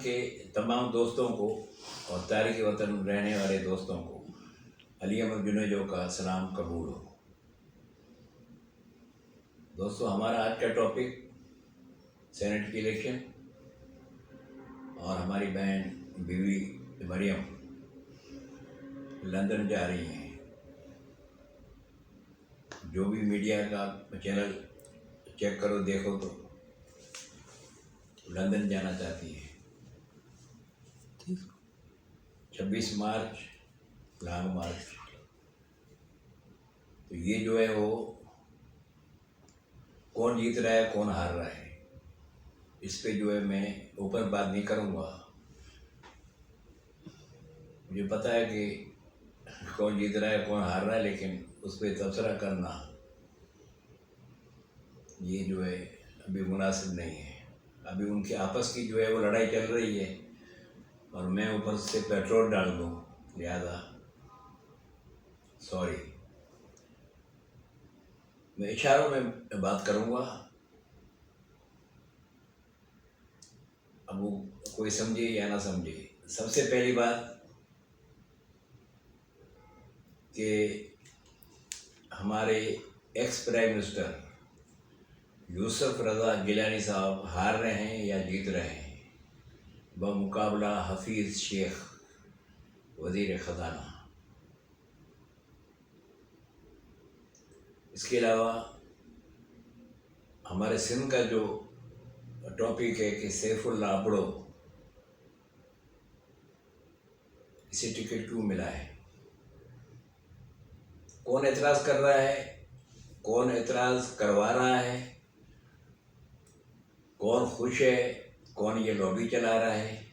के तमाम दोस्तों को और तारिक वतन रहने वाले दोस्तों को अली अहमद जुनेजो का सलाम कबूल हो। दोस्तों, हमारा आज का टॉपिक सेनेट की इलेक्शन और हमारी बहन बीवी मरियम लंदन जा रही हैं। जो भी मीडिया का चैनल चेक करो, देखो तो लंदन जाना चाहती है। 26 मार्च लॉन्ग मार्च। तो ये जो है वो कौन जीत रहा है कौन हार रहा है, इस पे जो है मैं ऊपर बात नहीं करूँगा। मुझे पता है कि कौन जीत रहा है कौन हार रहा है, लेकिन उस पर तबसरा करना ये जो है अभी मुनासिब नहीं है। अभी उनके आपस की जो है वो लड़ाई चल रही है और मैं ऊपर से पेट्रोल डाल दूँ, लिहाजा सॉरी। मैं इशारों में बात करूँगा, अब वो कोई समझे या ना समझे। सबसे पहली बात कि हमारे एक्स प्राइम मिनिस्टर यूसुफ रज़ा गिलानी साहब हार रहे हैं या जीत रहे हैं बमुकाबला हफीज़ शेख वज़ीर ख़ज़ाना। इसके अलावा हमारे सिंध का जो टॉपिक है कि सैफुल्लाह अबड़ो इसे टिकट क्यों मिला है, कौन एतराज़ कर रहा है, कौन एतराज़ करवा रहा है, कौन खुश है, कौन ये लॉबी चला रहा है,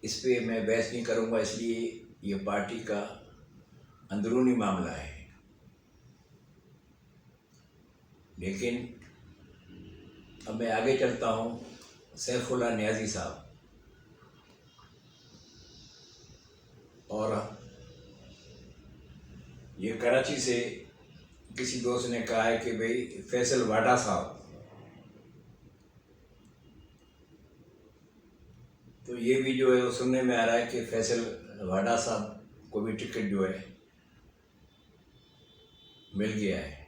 इस पे मैं बहस नहीं करूँगा। इसलिए ये पार्टी का अंदरूनी मामला है। लेकिन अब मैं आगे चलता हूँ। सैफुल्लाह नियाज़ी साहब, और ये कराची से किसी दोस्त ने कहा है कि भाई फैसल वाडा साहब, तो ये भी जो है वो सुनने में आ रहा है कि फैसल वाडा साहब को भी टिकट जो है मिल गया है।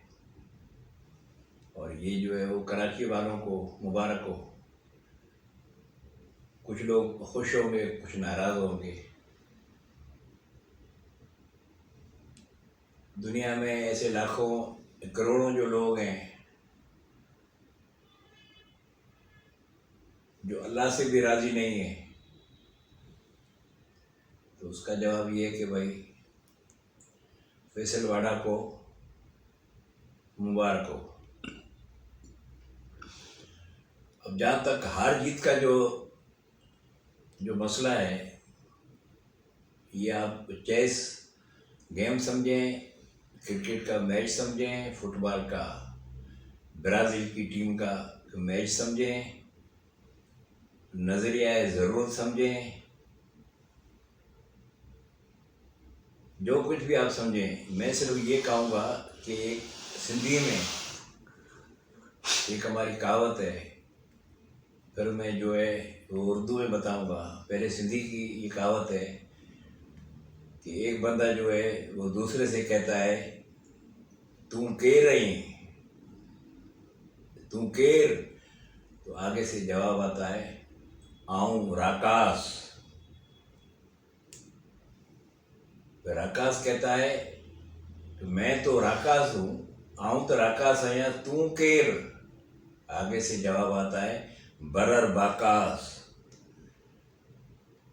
और ये जो है वो कराची वालों को मुबारक हो। कुछ लोग खुश होंगे, कुछ नाराज़ होंगे। दुनिया में ऐसे लाखों करोड़ों जो लोग हैं जो अल्लाह से भी राज़ी नहीं है, तो उसका जवाब ये है कि भाई फैसल वाडा को मुबारक हो। अब जहाँ तक हार जीत का जो मसला है, ये आप चेस गेम समझें, क्रिकेट का मैच समझें, फुटबॉल का ब्राज़ील की टीम का मैच समझें, नज़रिया ज़रूरत समझें, जो कुछ भी आप समझें। मैं सिर्फ ये कहूँगा कि एक सिंधी में एक हमारी कहावत है, फिर मैं जो है वो उर्दू में बताऊँगा। पहले सिंधी की ये कहावत है कि एक बंदा जो है वो दूसरे से कहता है तू केर रही, तू केर, तो आगे से जवाब आता है आऊँ राकास। तो राकास कहता है तो मैं तो राकास हूँ, आऊँ तो राकास आया, तू केर, आगे से जवाब आता है बरर बाकास।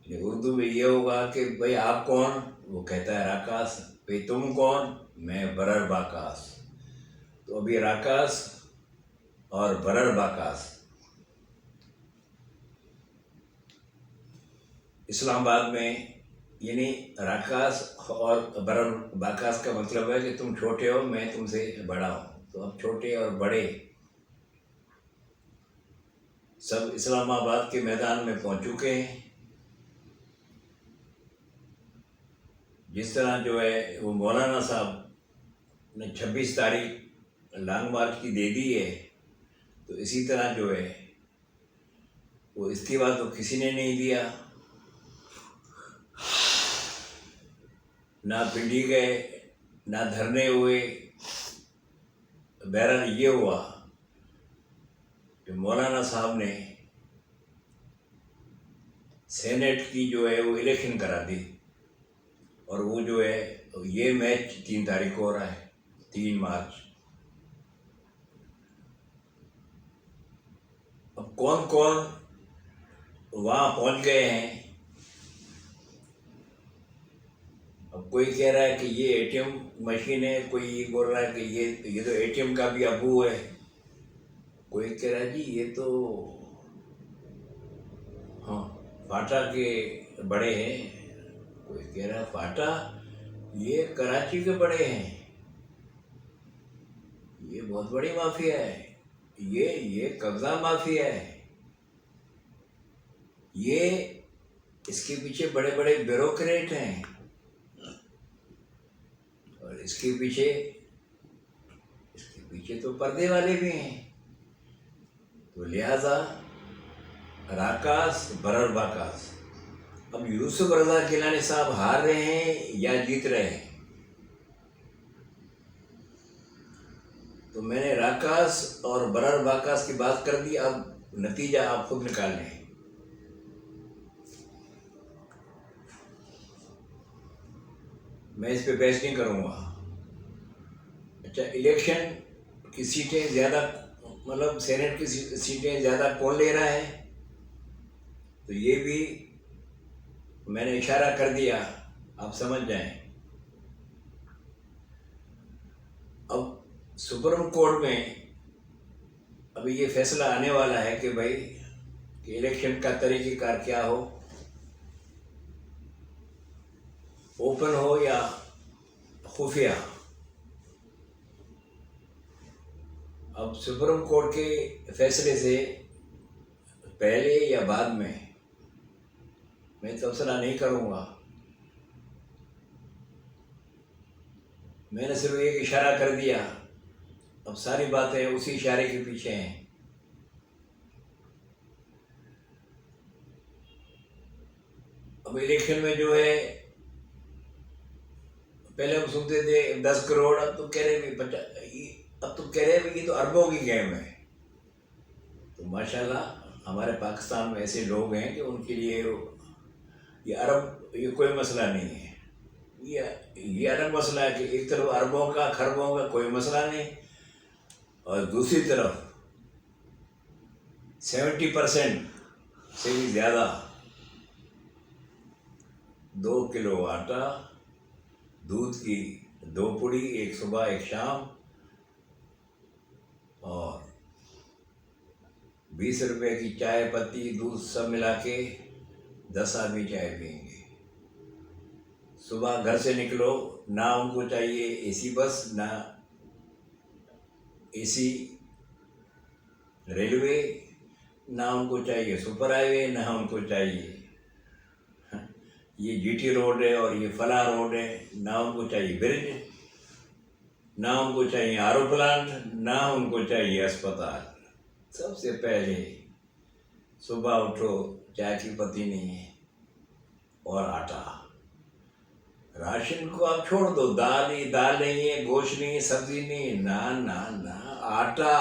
उर्दू में ये होगा कि भाई आप कौन, वो कहता है राकास, भाई तुम कौन, मैं बरर बाकास। तो अभी राकास और बरर बाकास इस्लामाबाद में, यानी राकास और बरर बाकास का मतलब है कि तुम छोटे हो, मैं तुमसे बड़ा हूँ। तो अब छोटे और बड़े सब इस्लामाबाद के मैदान में पहुँच चुके हैं। जिस तरह जो है वो मौलाना साहब ने 26 तारीख लॉन्ग मार्च की दे दी है, तो इसी तरह जो है वो इस्तीफा तो किसी ने नहीं दिया, ना पिंडी गए ना धरने हुए। बहरहाल ये हुआ कि मौलाना साहब ने सेनेट की जो है वो इलेक्शन करा दी, और वो जो है ये मैच 3 तारीख को हो रहा है, 3 मार्च। अब कौन कौन वहाँ पहुँच गए हैं। अब कोई कह रहा है कि ये एटीएम मशीन है, कोई ये बोल रहा है कि ये तो एटीएम का भी अबू है, कोई कह रहा है जी ये तो हाँ फाटा के बड़े हैं, कोई कह रहा है फाटा ये कराची के बड़े हैं, ये बहुत बड़ी माफिया है, ये कब्जा माफिया है, ये इसके पीछे बड़े बड़े ब्यूरोक्रेट हैं, और इसके पीछे तो पर्दे वाले भी हैं। तो लिहाजा राकास बरर बाकास। अब यूसुफ रजा गिलानी साहब हार रहे हैं या जीत रहे हैं, तो मैंने राकास और बरर बाकास की बात कर दी। अब नतीजा आप खुद निकाल लें। मैं इस पे बहस नहीं करूँगा। अच्छा, इलेक्शन की सीटें ज़्यादा, मतलब सेनेट की सीटें ज़्यादा कौन ले रहा है, तो ये भी मैंने इशारा कर दिया, आप समझ जाएं। अब सुप्रीम कोर्ट में अभी ये फैसला आने वाला है कि भाई कि इलेक्शन का तरीक़ेकार क्या हो, ओपन हो या खुफिया। अब सुप्रीम कोर्ट के फैसले से पहले या बाद में मैं तबसरा नहीं करूँगा। मैंने सिर्फ एक इशारा कर दिया, अब सारी बातें उसी इशारे के पीछे हैं। अब इलेक्शन में जो है, पहले हम सुनते थे 10 करोड़, अब तो कह रहे भी ये तो अरबों की गेम है। तो माशाल्लाह हमारे पाकिस्तान में ऐसे लोग हैं कि उनके लिए ये अरब ये कोई मसला नहीं है। ये अलग मसला है कि एक तरफ अरबों का खरबों का कोई मसला नहीं, और दूसरी तरफ 70% से भी ज़्यादा 2 किलो आटा, दूध की 2 पुड़ी, एक सुबह एक शाम, और 20 रुपए की चाय पत्ती दूध सब मिला के 10 आदमी चाय पियेंगे। सुबह घर से निकलो, ना उनको चाहिए एसी बस, ना एसी रेलवे, ना उनको चाहिए सुपर हाईवे, ना उनको चाहिए ये जीटी रोड है और ये फला रोड है, ना उनको चाहिए ब्रिज, ना उनको चाहिए आरओ प्लांट, ना उनको चाहिए अस्पताल। सबसे पहले सुबह उठो, चाय की पत्ती नहीं है और आटा। राशन को आप छोड़ दो, दाल नहीं है, गोश्त नहीं है, सब्जी नहीं है, ना ना ना, आटा।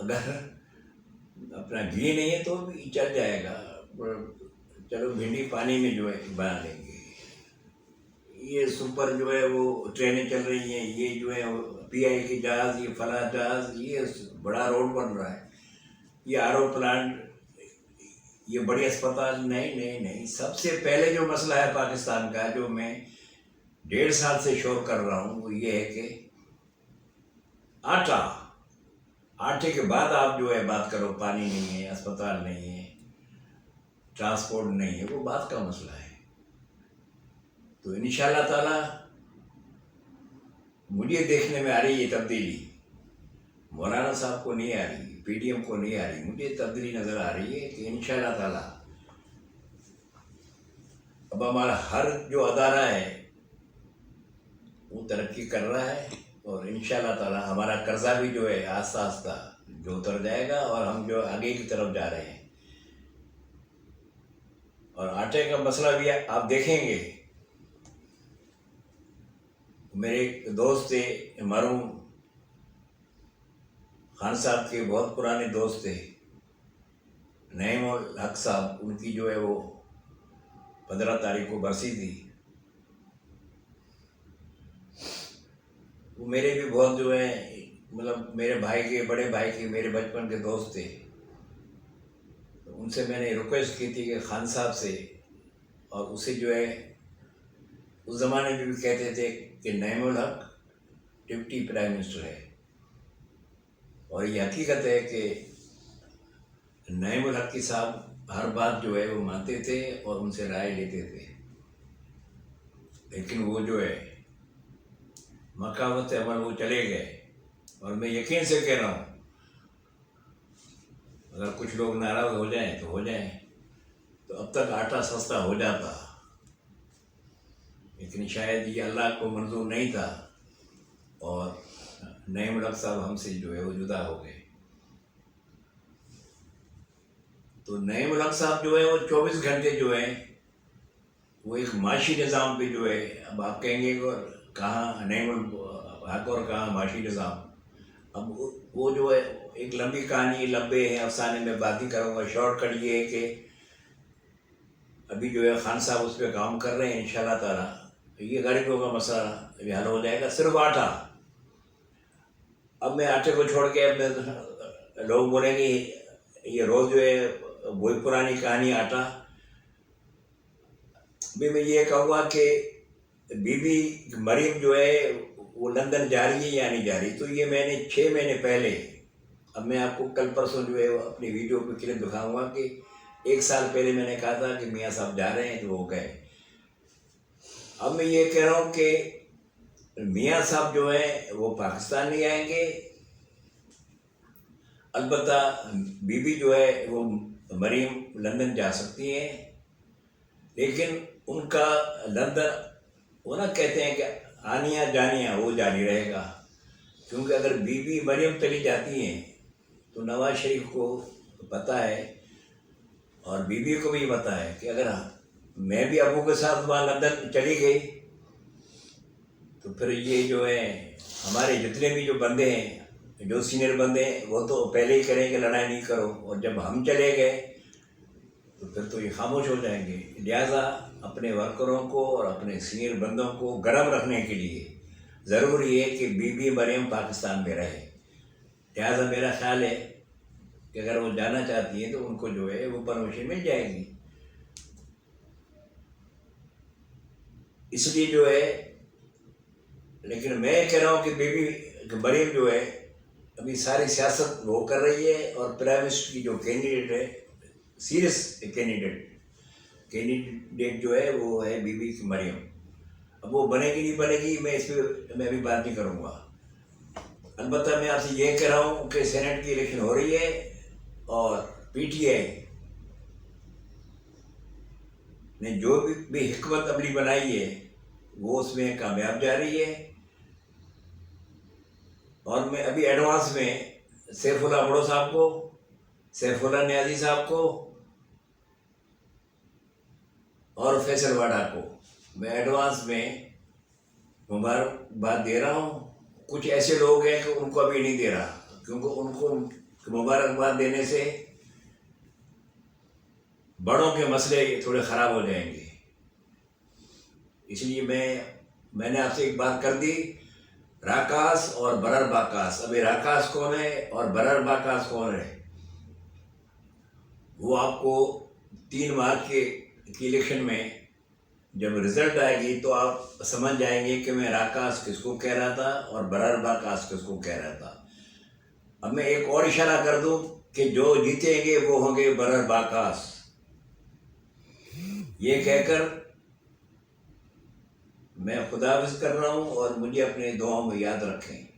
अगर अपना घी नहीं है तो भी चल जाएगा, चलो भिंडी पानी में जो है बना लेंगे। ये सुपर जो है वो ट्रेनें चल रही हैं, ये जो है पीआई की जहाज़, ये फला जहाज़, ये बड़ा रोड बन रहा है, ये आरओ प्लांट, ये बड़ी अस्पताल। नहीं, सबसे पहले जो मसला है पाकिस्तान का, जो मैं 1.5 साल से शोर कर रहा हूँ, वो ये है कि आटा। आटे के बाद आप जो है बात करो, पानी नहीं है, अस्पताल नहीं है, ट्रांसपोर्ट नहीं है, वो बात का मसला है। तो इंशाल्लाह ताला मुझे देखने में आ रही है तब्दीली, मौलाना साहब को नहीं आ रही, पीडीएम को नहीं आ रही, मुझे तब्दीली नज़र आ रही है कि इंशाल्लाह ताला अब हमारा हर जो अदारा है वो तरक्की कर रहा है, और इंशाल्लाह ताला हमारा कर्जा भी जो है आस्ता आस्ता जो उतर जाएगा और हम जो आगे की तरफ जा रहे हैं। और आटे का मसला भी आप देखेंगे, मेरे एक दोस्त थे मरहूम खान साहब के, बहुत पुराने दोस्त थे, नईमुल हक साहब, उनकी जो है वो 15 तारीख को बरसी थी। वो मेरे भी बहुत जो है, मतलब मेरे भाई के, बड़े भाई के, मेरे बचपन के दोस्त थे। तो उनसे मैंने रिक्वेस्ट की थी कि खान साहब से, और उसे जो है उस ज़माने में भी कहते थे कि नईमुल हक डिप्टी प्राइम मिनिस्टर है। और ये हकीकत है कि नईमुल हक साहब हर बात जो है वो मानते थे और उनसे राय लेते थे। लेकिन वो जो है मकावत अमल वो चले गए। और मैं यकीन से कह रहा हूँ, अगर कुछ लोग नाराज़ हो जाएं तो हो जाएं, तो अब तक आटा सस्ता हो जाता। लेकिन शायद ये अल्लाह को मंजूर नहीं था और नईमुल हक साहब हमसे जो है वो जुदा हो गए। तो नईमुल हक साहब जो है वो 24 घंटे जो है वो एक माशी निज़ाम पे जो है, अब आप कहेंगे कहाँ नईमुल हक और कहाँ माशी निज़ाम। अब वो जो है एक लंबी कहानी, लंबे हैं अफसाने में बात ही करूँगा। शॉर्टकट ये है कि अभी जो है खान साहब उस पर काम कर रहे हैं। इंशाल्लाह ताला ये गरीबों का मसला भी हल हो जाएगा। सिर्फ आटा, अब मैं आटे को छोड़ के, अब लोग बोलेंगे ये रोज़ जो है वही पुरानी कहानी आटा। भी मैं ये कहूँगा कि बीबी मरीम जो है वो लंदन जा रही है या नहीं जा रही। तो ये मैंने 6 महीने पहले, अब मैं आपको कल परसों जो है अपनी वीडियो पे क्लिप दिखाऊंगा कि 1 साल पहले मैंने कहा था कि मियाँ साहब जा रहे हैं, तो वो गए। अब मैं ये कह रहा हूँ कि मियाँ साहब जो है वो पाकिस्तान नहीं आएंगे। अलबत्ता बीबी जो है वो मरीम लंदन जा सकती हैं, लेकिन उनका लंदन, वो ना कहते हैं कि आनिया जानिया वो जारी रहेगा। क्योंकि अगर बीबी मरियम चली जाती हैं तो नवाज शरीफ को पता है और बीबी को भी पता है कि अगर मैं भी अबू के साथ वहाँ लंदन चली गई तो फिर ये जो है हमारे जितने भी जो बंदे हैं, जो सीनियर बंदे हैं, वो तो पहले ही करेंगे लड़ाई नहीं करो, और जब हम चले गए तो फिर तो ये खामोश हो जाएंगे। लिहाजा अपने वर्करों को और अपने सीनियर बंदों को गर्म रखने के लिए ज़रूरी है कि बीबी मरियम पाकिस्तान में रहे। लिहाजा मेरा ख्याल है कि अगर वो जाना चाहती है तो उनको जो है वो परमिशन मिल जाएगी। इसलिए जो है, लेकिन मैं कह रहा हूँ कि बीबी मरियम जो है अभी सारी सियासत वो कर रही है, और प्राइम मिनिस्टर की जो कैंडिडेट है, सीरियस कैंडिडेट जो है वो है बीबी मरियम। अब वो बनेगी नहीं बनेगी, मैं इस पर मैं अभी बात नहीं करूँगा। अलबत्ता मैं आपसे ये कह रहा हूँ कि सेनेट की इलेक्शन हो रही है और पीटीआई ने जो भी हिकमत अमली बनाई है वो उसमें कामयाब जा रही है। और मैं अभी एडवांस में सैफुल्लाह बड़ो साहब को, सैफुल्लाह न्याजी साहब को और फैसल वाडा को मैं एडवांस में मुबारकबाद दे रहा हूँ। कुछ ऐसे लोग हैं कि उनको अभी नहीं दे रहा, क्योंकि उनको मुबारकबाद देने से बड़ों के मसले थोड़े ख़राब हो जाएंगे। इसलिए मैंने आपसे एक बात कर दी, राकास और बरर बाकास। अभी राकास कौन है और बरर बाकास कौन है वो आपको 3 मार्च की इलेक्शन में जब रिजल्ट आएगी तो आप समझ जाएंगे कि मैं राकास किसको कह रहा था और बरर बाकास किसको कह रहा था। अब मैं एक और इशारा कर दूं कि जो जीतेंगे वो होंगे बरर बाकास। ये कहकर मैं खुदाफिज कर रहा हूँ और मुझे अपने दुआओं में याद रखें।